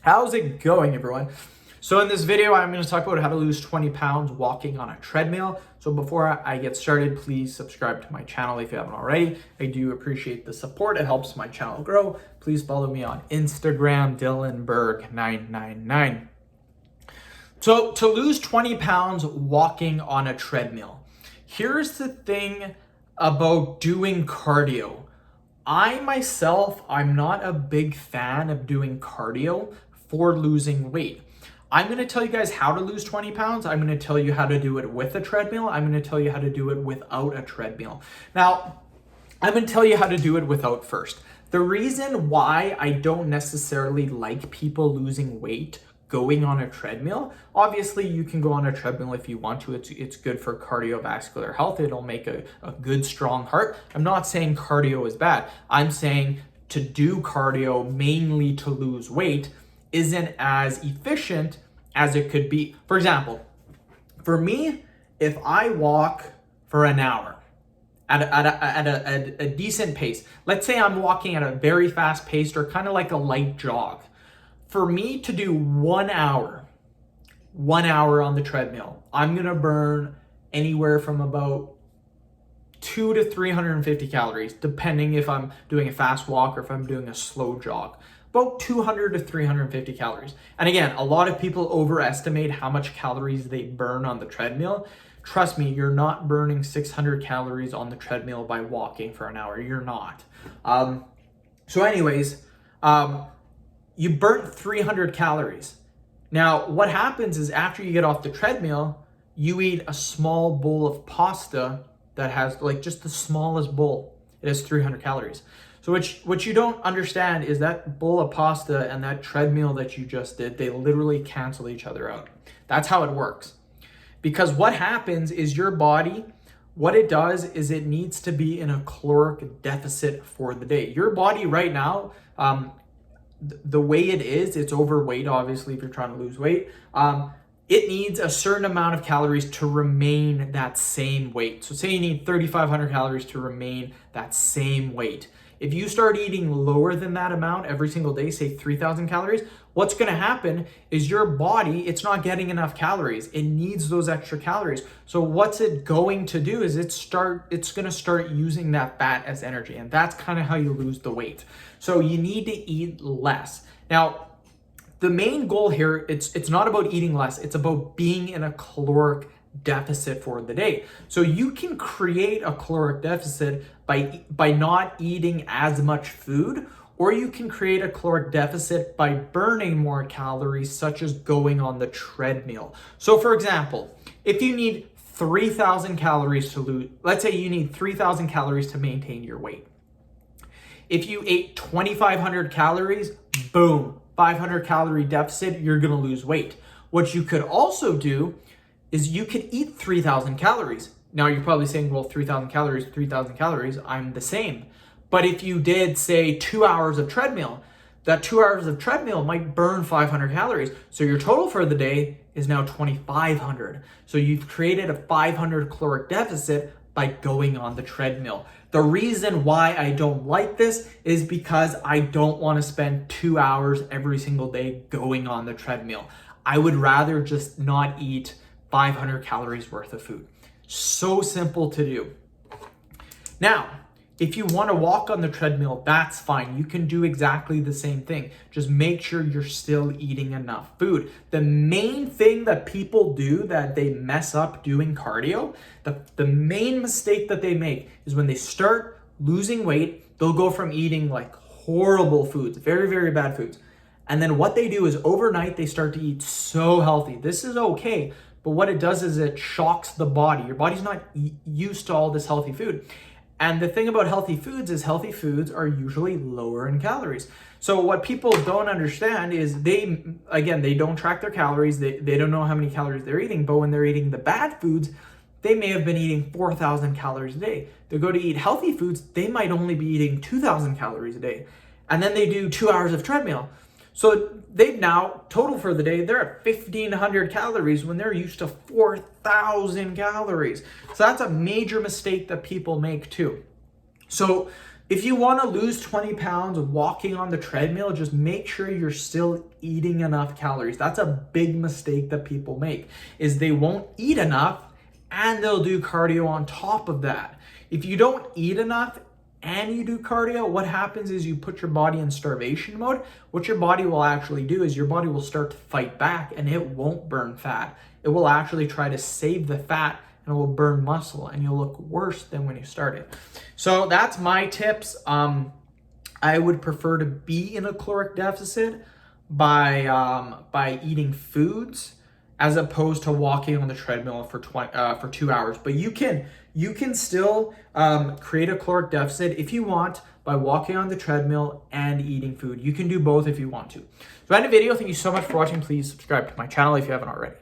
How's it going, everyone? So in this video, I'm going to talk about how to lose 20 pounds walking on a treadmill. So before I get started, please subscribe to my channel if you haven't already. I do appreciate the support. It helps my channel grow. Please follow me on Instagram, DylanBerg999. So to lose 20 pounds walking on a treadmill, here's the thing about doing cardio. I'm not a big fan of doing cardio for losing weight. I'm going to tell you guys how to lose 20 pounds. I'm going to tell you how to do it with a treadmill. I'm going to tell you how to do it without a treadmill. Now, I'm going to tell you how to do it without first. The reason why I don't necessarily like people losing weight going on a treadmill, obviously you can go on a treadmill if you want to. It's good for cardiovascular health. It'll make a good, strong heart. I'm not saying cardio is bad. I'm saying to do cardio mainly to lose weight isn't as efficient as it could be. For example, for me, if I walk for an hour at a decent pace, let's say I'm walking at a very fast pace or kind of like a light jog, for me to do 1 hour on the treadmill, I'm gonna burn anywhere from about 200 to 350 calories, depending if I'm doing a fast walk or if I'm doing a slow jog. About 200 to 350 calories. And again, a lot of people overestimate how much calories they burn on the treadmill. Trust me, you're not burning 600 calories on the treadmill by walking for an hour. You're not. You burnt 300 calories. Now, what happens is after you get off the treadmill, you eat a small bowl of pasta that has like just the smallest bowl. It has 300 calories. So what you don't understand is that bowl of pasta and that treadmill that you just did, they literally cancel each other out. That's how it works. Because what happens is your body, what it does is it needs to be in a caloric deficit for the day. Your body right now, the way it is, it's overweight, obviously, if you're trying to lose weight. It needs a certain amount of calories to remain that same weight. So say you need 3,500 calories to remain that same weight. If you start eating lower than that amount every single day, say 3,000 calories, what's going to happen is your body, it's not getting enough calories. It needs those extra calories. So what's it going to do is it's going to start using that fat as energy. And that's kind of how you lose the weight. So you need to eat less. Now, the main goal here, it's not about eating less. It's about being in a caloric deficit for the day. So you can create a caloric deficit by not eating as much food, or you can create a caloric deficit by burning more calories, such as going on the treadmill. So for example, if you need 3,000 calories to lose, let's say you need 3,000 calories to maintain your weight. If you ate 2,500 calories, boom, 500 calorie deficit, you're gonna lose weight. What you could also do is you could eat 3,000 calories. Now you're probably saying, well, 3,000 calories, I'm the same. But if you did say 2 hours of treadmill, that 2 hours of treadmill might burn 500 calories. So your total for the day is now 2,500. So you've created a 500 caloric deficit by going on the treadmill. The reason why I don't like this is because I don't want to spend 2 hours every single day going on the treadmill. I would rather just not eat 500 calories worth of food. So simple to do. Now, if you want to walk on the treadmill, that's fine. You can do exactly the same thing. Just make sure you're still eating enough food. The main thing that people do that they mess up doing cardio, the main mistake that they make is when they start losing weight, they'll go from eating like horrible foods, very, very bad foods. And then what they do is overnight, they start to eat so healthy. This is okay. But what it does is it shocks the body. Your body's not used to all this healthy food. And the thing about healthy foods is healthy foods are usually lower in calories. So what people don't understand is they don't track their calories. They don't know how many calories they're eating. But when they're eating the bad foods, they may have been eating 4,000 calories a day. They go to eat healthy foods, they might only be eating 2,000 calories a day. And then they do 2 hours of treadmill. So they've now, total for the day, they're at 1,500 calories when they're used to 4,000 calories. So that's a major mistake that people make too. So If you want to lose 20 pounds walking on the treadmill, just make sure you're still eating enough calories. That's a big mistake that people make, is they won't eat enough and they'll do cardio on top of that. If you don't eat enough and you do cardio, what happens is you put your body in starvation mode. What your body will actually do is your body will start to fight back and it won't burn fat. It will actually try to save the fat and it will burn muscle and you'll look worse than when you started. So that's my tips. I would prefer to be in a caloric deficit by eating foods as opposed to walking on the treadmill for 2 hours. But you can still create a caloric deficit if you want by walking on the treadmill and eating food. You can do both if you want to. So, end the video. Thank you so much for watching. Please subscribe to my channel if you haven't already.